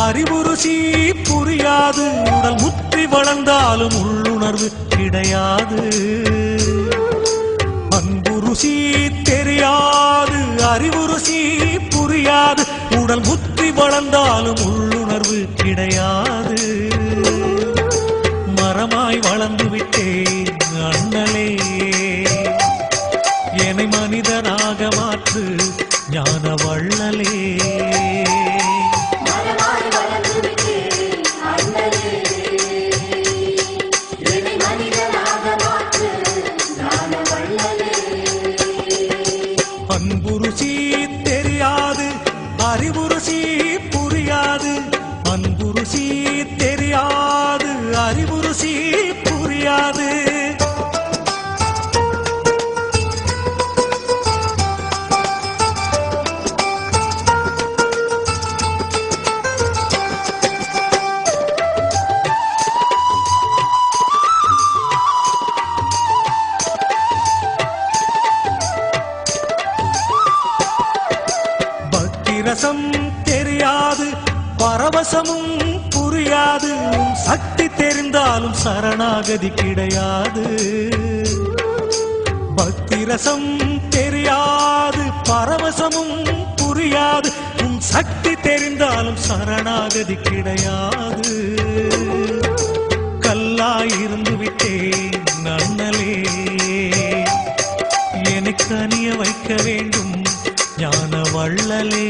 அறிவுருசி புரியாது உடல் முற்றி வளர்ந்தாலும் உள்ளுணர்வு கிடையாது. அன்புருசி தெரியாது அறிவுருசி புரியாது உடல் முற்றி வளர்ந்தாலும் உள்ளுணர்வு கிடையாது. மரமாய் வளர்ந்து விட்டேன் அண்ணலே, என்னை மனிதனாக மாற்று ஞான வள்ளலே. அன்புருசி தெரியாது அறிவுருசி புரியாது, அன்புருசி தெரியாது அறிவுருசி புரியாது. ரசம் தெரியாது பரவசமும் புரியாது, சக்தி தெரிந்தாலும் சரணாகதி கிடையாது. பக்தி ரசம் தெரியாது பரவசமும் புரியாது, சக்தி தெரிந்தாலும் சரணாகதி கிடையாது. கல்லாயிருந்து விட்டேன் அண்ணலே, எனக்கு அணிய வைக்க வேண்டும் ஞான வள்ளலே.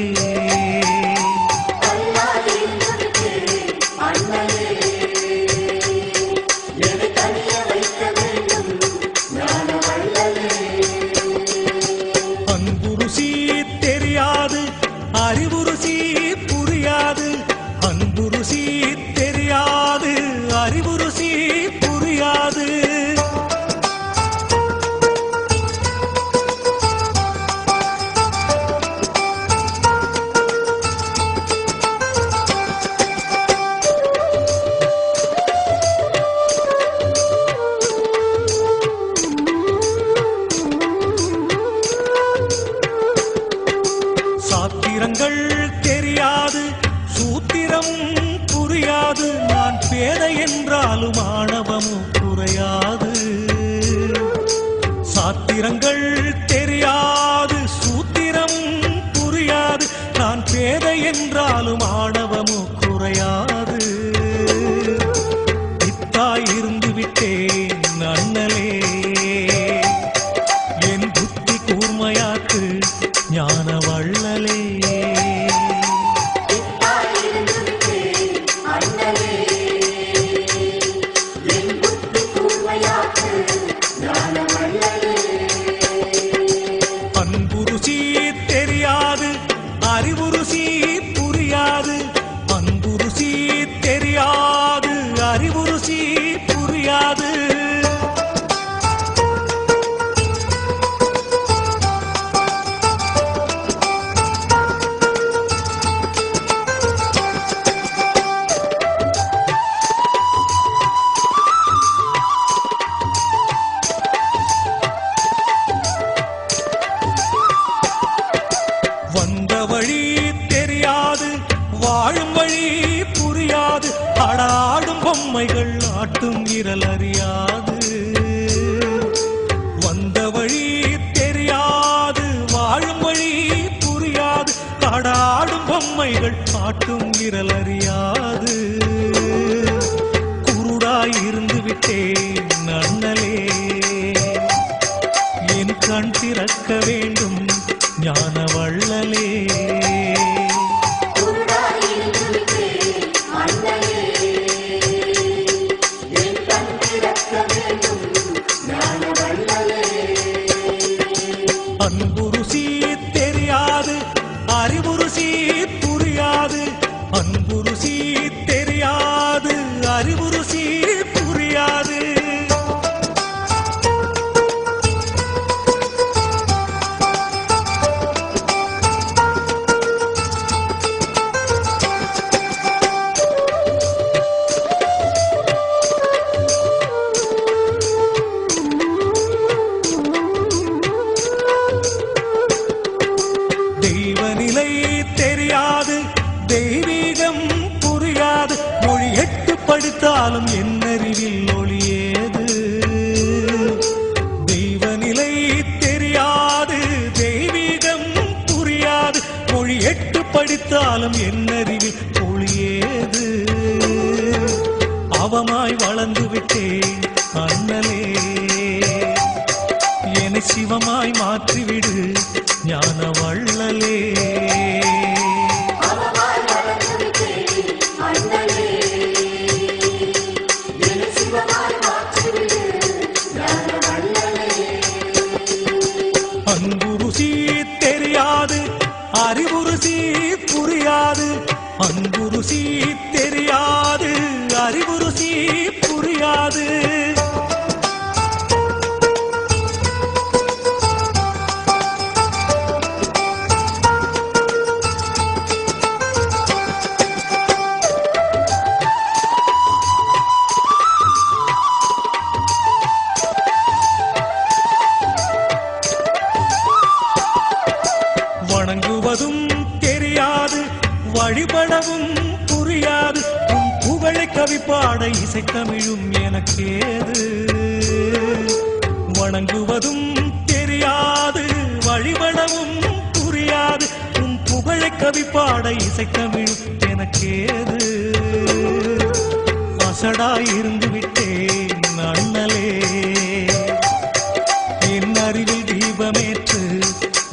அன்புருசி தெரியாது அறிவுருசி புரியாது, அன்புருசி தெரியாது அறிவுருசி புரியாது. சாத்திரங்கள் தெரியாது சூத்திரம் புரியாது, நான் பேதை என்றாலும் ஆணவமும் குறையாது. சாத்திரங்கள் தெரியாது சூத்திரம் புரியாது, நான் பேதை என்றாலும் ஆணவமும் குறையாது. இத்தாயிருந்து விட்டேன் அண்ணலே, என் புத்தி கூர்மையாக்கு ஞான வள்ளலே. அன்புருசி தெரியாது அறிவுருசி புரியாது, அன்புருசி தெரியாது அறிவுருசி புரியாது. வந்த வழி தெரியாது வாழும் வழி புரியாது, ஆடாடும் பொம்மைகள் ஆட்டும் விரல் அறியாது. வந்த வழி தெரியாது வாழும் வழி புரியாது, ஆடாடும் பொம்மைகள் ஆட்டும் விரல் அறியாது. குருடாய் இருந்து விட்டேன் அண்ணலே, என் கண் திறக்க வேண்டும் ஞான வள்ளலே. அன்புருசி தெரியாது அறிவுருசி புரியாது, அன்புருசி தெரியாது அறிவுருசி புரியாது. தெரியாது தெய்வீகம் புரியாது மொழி 8 படித்தாலும் என்னறிவில் ஒளியேது தெய்வநிலை தெரியாது தெய்வீகம் புரியாது மொழி 8 படித்தாலும் என்னறிவில் ஒளியேது அவமாய் வளர்ந்து விட்டேன் அண்ணலே என்னை சிவமாய் மாற்றிவிடு ஞான வள்ளலே அன்பு ருசி தெரியாது அறிவு ருசி புரியாது அன்பு ருசி தெரியாது அறிவு ருசி புரியாது வணங்குவதும் தெரியாது வழிபடவும் புரியாது உன் புகழை கவிப்பாட இசைத்தமிழும் எனக்கேது வணங்குவதும் தெரியாது வழிபடவும் புரியாது உன் புகழை கவிப்பாட இசைத்தமிழும் எனக்கேது அசடாயிருந்து விட்டேன் அண்ணலே என் அறிவில் தீபமேற்று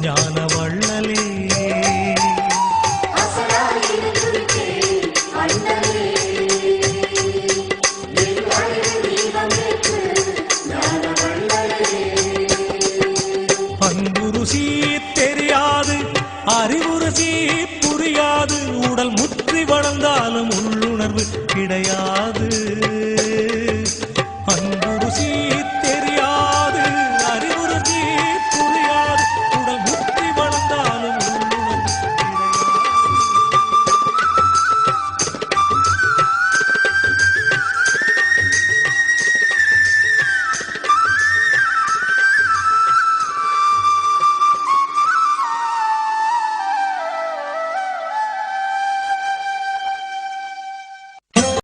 ஞான வள்ளலே அன்பு ருசி தெரியாது அறிவு ருசி புரியாது உடல் முற்றி வளர்ந்தாலும் உள்ளுணர்வு கிடையாது